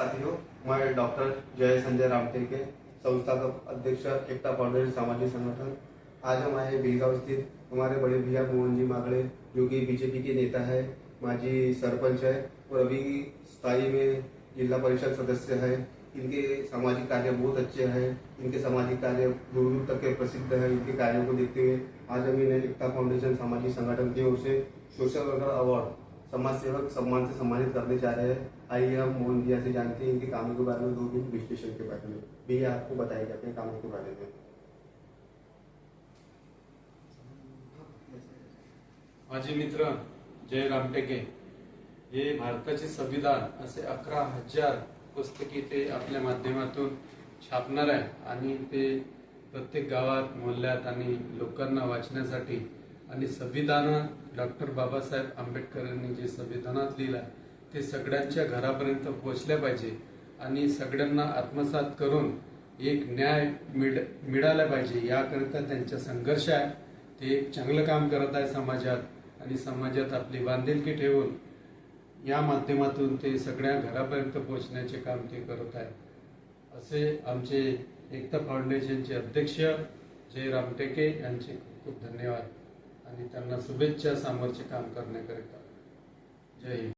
साथियों, मैं डॉक्टर जय संजय रामटेके, संस्थापक अध्यक्ष एकता फाउंडेशन सामाजिक संगठन। आज हम आए बिलगांव स्थित हमारे बड़े भैया मोहन जी मागड़े, जो कि बीजेपी के नेता है, माजी सरपंच है और अभी स्थायी में जिला परिषद सदस्य है। इनके सामाजिक कार्य बहुत अच्छे हैं। इनके सामाजिक कार्य दूर दूर तक के प्रसिद्ध है। इनके कार्यों को देखते हुए आज हम इन्हें एकता फाउंडेशन सामाजिक संगठन की ओर से सोशल वर्कर अवार्ड समाज सेवक सम्मान से सम्मानित करने जा रहे हैं। आइए हम मोहन भैया से जानते हैं इनके कामों के बारे में, दो दिन विश्लेषण के बारे में। भैया आपको बताएंगे अपने कामों के बारे में। माझे मित्र जय रामटेके हे भारताचे संविधान असे 11,000 पुस्तके ते आपल्या माध्यमातून छापणार आहे आणि ते प्रत्येक गावात मोहल्ल्यात आणि लोकांना वाचण्यासाठी आणि संविधान डॉक्टर बाबासाहेब आंबेडकरांनी जे संविधानात लिहिलं ते सगळ्यांच्या घरापर्यंत पोहोचल्या पाहिजे आणि सगळ्यांना आत्मसात करून एक न्याय मिळाला पाहिजे याकरिता त्यांचा संघर्ष आहे। ते एक चांगलं काम करत आहे समाजात आणि समाजात आपली बांधिलकी ठेवून या माध्यमातून ते सगळ्या घरापर्यंत पोहोचण्याचे काम ते करत आहे। असे आमचे एकता फाउंडेशनचे अध्यक्ष जय रामटेके यांचे खूप खूप धन्यवाद आणि त्यांना शुभेच्छा सामोरचे काम करण्याकरिता। जय हिंद।